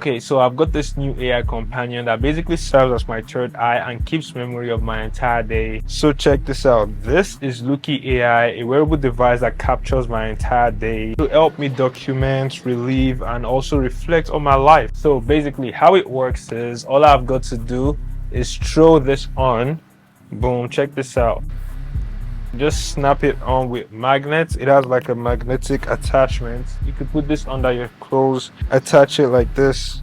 Okay, so I've got this new AI companion that basically serves as my third eye and keeps memory of my entire day. So check this out. This is Looki Ai, a wearable device that captures my entire day to help me document, relive, and also reflect on my life. So basically how it works is all I've got to do is throw this on. Boom, check this out. Just snap it on with magnets. It has like a magnetic attachment. You could put this under your clothes, attach it like this,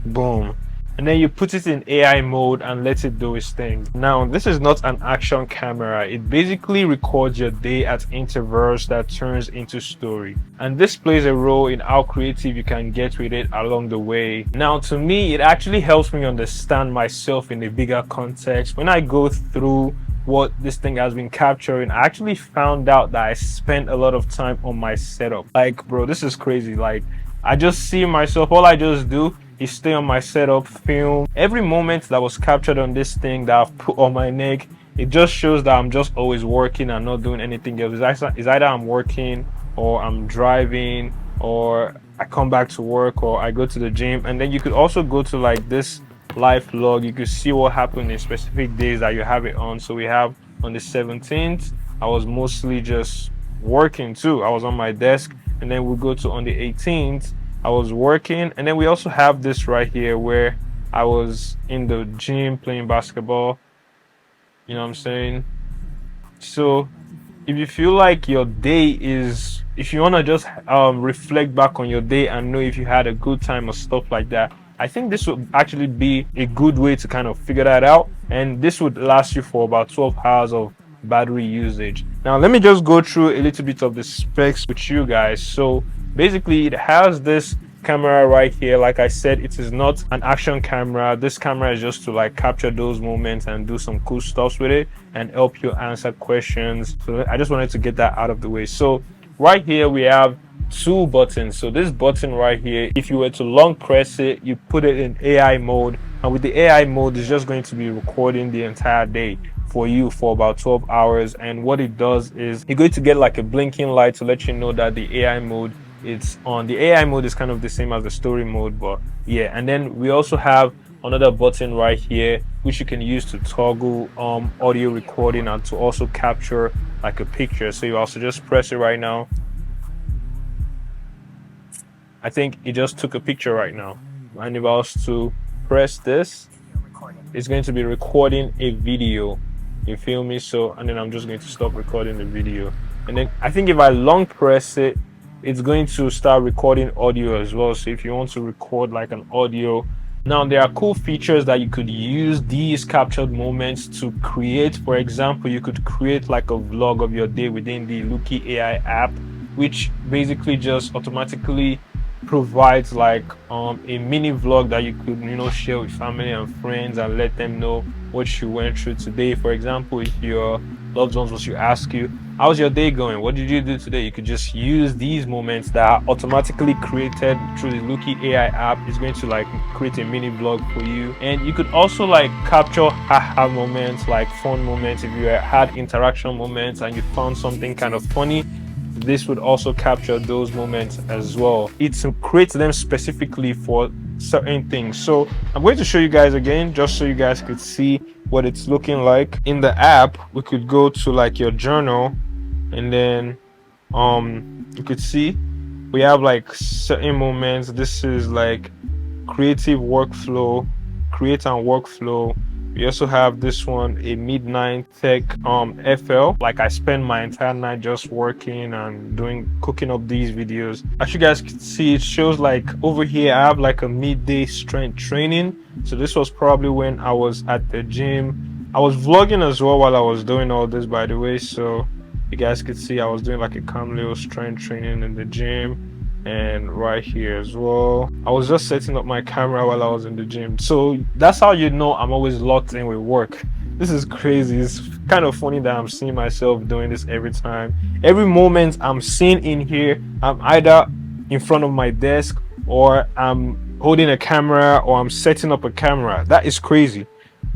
boom, and then you put it in AI mode and let it do its thing. Now this is not an action camera. It basically records your day at intervals that turns into story, and this plays a role in how creative you can get with it along the way. Now to me, it actually helps me understand myself in a bigger context. When I go through what this thing has been capturing, I actually found out that I spent a lot of time on my setup. Like, bro, this is crazy. Like, I just see myself, all I just do is stay on my setup, film. Every moment that was captured on this thing that I've put on my neck, it just shows that I'm just always working and not doing anything else. It's either I'm working or I'm driving or I come back to work or I go to the gym. And then you could also go to like this life log. You could see what happened in specific days that you have it on. So we have on the 17th, I was mostly just working too. I was on my desk. And then we go to on the 18th, I was working. And then we also have this right here where I was in the gym playing basketball. You know what I'm saying? So if you feel like your day is, if you want to just reflect back on your day and know if you had a good time or stuff like that, I think this would actually be a good way to kind of figure that out. And this would last you for about 12 hours of battery usage. Now let me just go through a little bit of the specs with you guys. So basically it has this camera right here. Like I said, it is not an action camera. This camera is just to like capture those moments and do some cool stuff with it and help you answer questions. So I just wanted to get that out of the way. So right here we have two buttons. So this button right here, if you were to long press it, you put it in AI mode, and with the AI mode, it's just going to be recording the entire day for you for about 12 hours. And what it does is you're going to get like a blinking light to let you know that the AI mode it's on. The AI mode is kind of the same as the story mode, but yeah. And then we also have another button right here which you can use to toggle audio recording and to also capture like a picture. So you also just press it right now. I think it just took a picture right now. And if I was to press this, it's going to be recording a video. You feel me? So, and then I'm just going to stop recording the video. And then I think if I long press it, it's going to start recording audio as well. So if you want to record like an audio, now there are cool features that you could use these captured moments to create. For example, you could create like a vlog of your day within the Looki Ai app, which basically just automatically provides like a mini vlog that you could, you know, share with family and friends and let them know what you went through today. For example, if your loved ones was to ask you, how's your day going, what did you do today, you could just use these moments that are automatically created through the Looki Ai app. It's going to like create a mini vlog for you. And you could also like capture haha moments, like fun moments. If you had interaction moments and you found something kind of funny, this would also capture those moments as well. It creates them specifically for certain things. So I'm going to show you guys again just so you guys could see what it's looking like. In the app, we could go to like your journal, and then you could see we have like certain moments. This is like creative workflow, create and workflow. We also have this one, a midnight tech FL. Like I spend my entire night just working and cooking up these videos. As you guys can see, it shows like over here I have like a midday strength training. So this was probably when I was at the gym. I was vlogging as well while I was doing all this, by the way. So you guys could see I was doing like a calm little strength training in the gym. And right here as well, I was just setting up my camera while I was in the gym. So that's how you know I'm always locked in with work. This is crazy. It's kind of funny that I'm seeing myself doing this every time. Every moment I'm seen in here, I'm either in front of my desk or I'm holding a camera or I'm setting up a camera. That is crazy.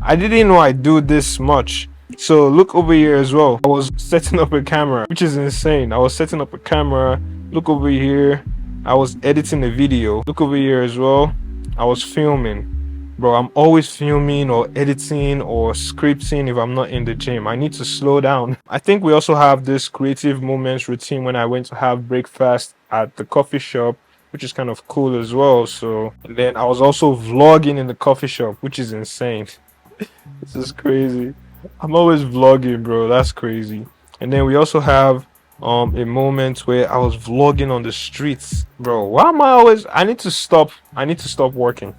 I didn't know I do this much. So look over here as well. I was setting up a camera, which is insane. I was setting up a camera. Look over here. I was editing a video. Look over here as well. I was filming. Bro, I'm always filming or editing or scripting if I'm not in the gym. I need to slow down. I think we also have this creative moments routine when I went to have breakfast at the coffee shop, which is kind of cool as well. So then I was also vlogging in the coffee shop, which is insane. This is crazy. I'm always vlogging, bro. That's crazy. And then we also have a moment where I was vlogging on the streets. Bro, why am I always I need to stop working.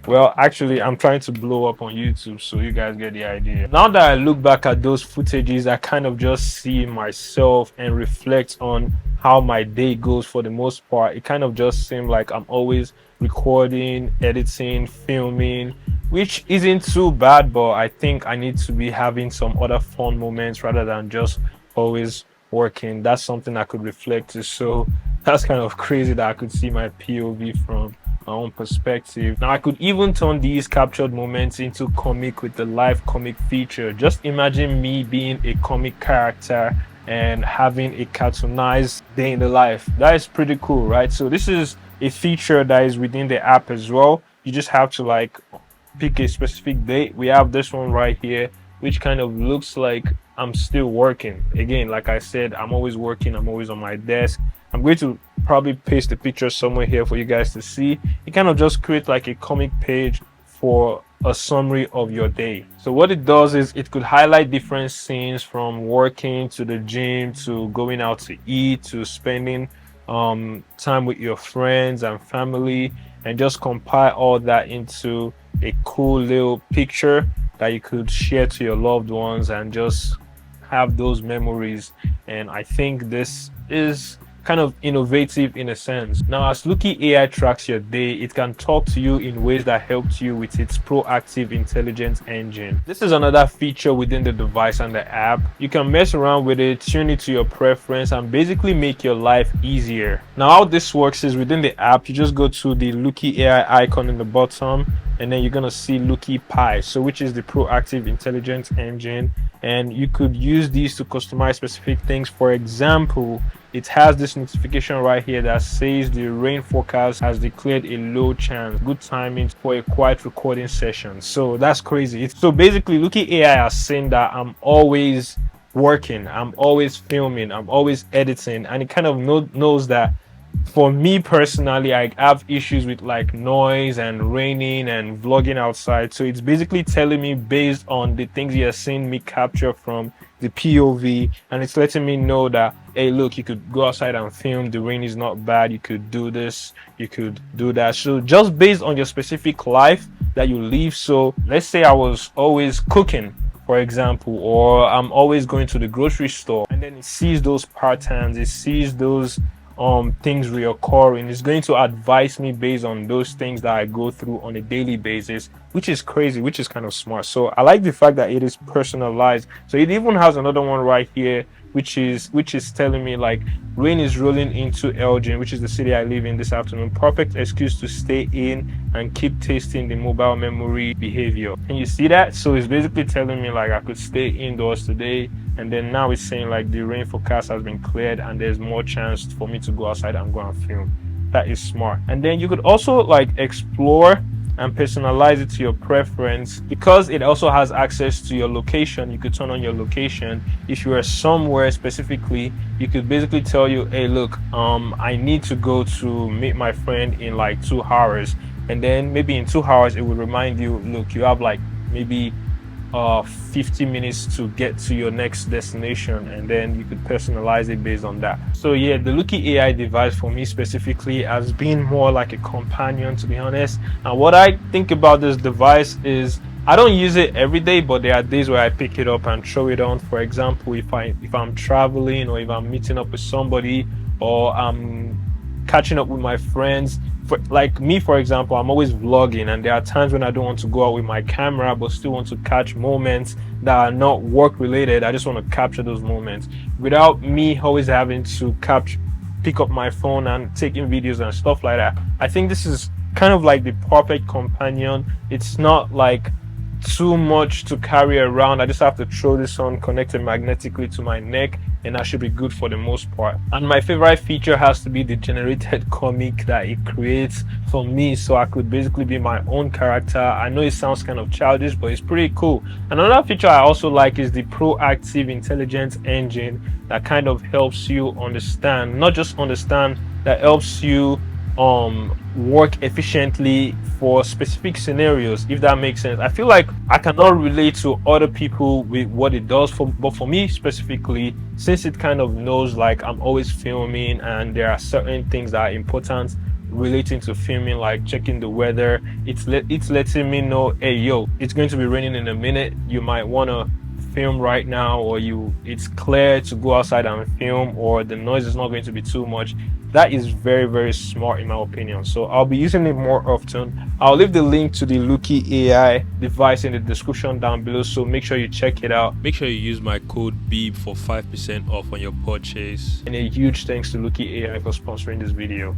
Well, actually, I'm trying to blow up on YouTube, so you guys get the idea. Now that I look back at those footages, I kind of just see myself and reflect on how my day goes for the most part. It kind of just seems like I'm always recording, editing, filming, which isn't too bad, but I think I need to be having some other fun moments rather than just always working. That's something I could reflect to. So that's kind of crazy that I could see my POV from my own perspective. Now I could even turn these captured moments into comic with the live comic feature. Just imagine me being a comic character and having a cartoonized day in the life. That is pretty cool, right? So this is a feature that is within the app as well. You just have to like pick a specific date. We have this one right here, which kind of looks like I'm still working. Again, like I said, I'm always working, I'm always on my desk. I'm going to probably paste the picture somewhere here for you guys to see. It kind of just creates like a comic page for a summary of your day. So what it does is it could highlight different scenes from working to the gym to going out to eat to spending time with your friends and family, and just compile all that into a cool little picture that you could share to your loved ones and just have those memories. And I think this is kind of innovative in a sense. Now, as Looki AI tracks your day, it can talk to you in ways that helps you with its proactive intelligence engine. This is another feature within the device and the app. You can mess around with it, tune it to your preference, and basically make your life easier. Now, how this works is within the app, you just go to the Looki AI icon in the bottom, and then you're gonna see Looki Pi, so which is the proactive intelligence engine, and you could use these to customize specific things. For example, it has this notification right here that says the rain forecast has declared a low chance, good timing for a quiet recording session. So that's crazy. So basically Looki AI is saying that I'm always working, I'm always filming, I'm always editing, and it kind of knows that for me personally, I have issues with like noise and raining and vlogging outside. So it's basically telling me based on the things you're seeing me capture from the POV, and it's letting me know that, hey, look, you could go outside and film, the rain is not bad, you could do this, you could do that. So just based on your specific life that you live. So let's say I was always cooking, for example, or I'm always going to the grocery store, and then it sees those patterns, it sees those things reoccurring. It's going to advise me based on those things that I go through on a daily basis, which is crazy, which is kind of smart. So I like the fact that it is personalized. So it even has another one right here, which is telling me like rain is rolling into Elgin, which is the city I live in this afternoon. Perfect excuse to stay in and keep tasting the mobile memory behavior. Can you see that? So it's basically telling me like I could stay indoors today, and then now it's saying like the rain forecast has been cleared and there's more chance for me to go outside and go and film. That is smart. And then you could also like explore and personalize it to your preference. Because it also has access to your location, you could turn on your location. If you are somewhere specifically, you could basically tell you, hey, look, I need to go to meet my friend in like 2 hours, and then maybe in 2 hours it will remind you, look, you have like maybe 50 minutes to get to your next destination, and then you could personalize it based on that. So yeah, the Looki AI device for me specifically has been more like a companion, to be honest. And what I think about this device is I don't use it every day, but there are days where I pick it up and throw it on. For example, if I'm traveling, or if I'm meeting up with somebody, or I'm catching up with my friends. Like me, for example, I'm always vlogging, and there are times when I don't want to go out with my camera but still want to catch moments that are not work related. I just want to capture those moments without me always having to pick up my phone and taking videos and stuff like that. I think this is kind of like the perfect companion. It's not like too much to carry around. I just have to throw this on, connect it magnetically to my neck, and that should be good for the most part. And my favorite feature has to be the generated comic that it creates for me, so I could basically be my own character. I know it sounds kind of childish, but it's pretty cool. Another feature I also like is the proactive intelligence engine that kind of helps you understand, not just understand, that helps you work efficiently for specific scenarios, if that makes sense. I feel like I cannot relate to other people with what it does but for me specifically, since it kind of knows like I'm always filming and there are certain things that are important relating to filming, like checking the weather. It's letting me know, hey yo, it's going to be raining in a minute, you might want to film right now, or it's clear to go outside and film, or the noise is not going to be too much. That is very, very smart in my opinion, so I'll be using it more often. I'll leave the link to the Looki Ai device in the description down below, so make sure you check it out. Make sure you use my code BEEB for 5% off on your purchase. And a huge thanks to Looki Ai for sponsoring this video.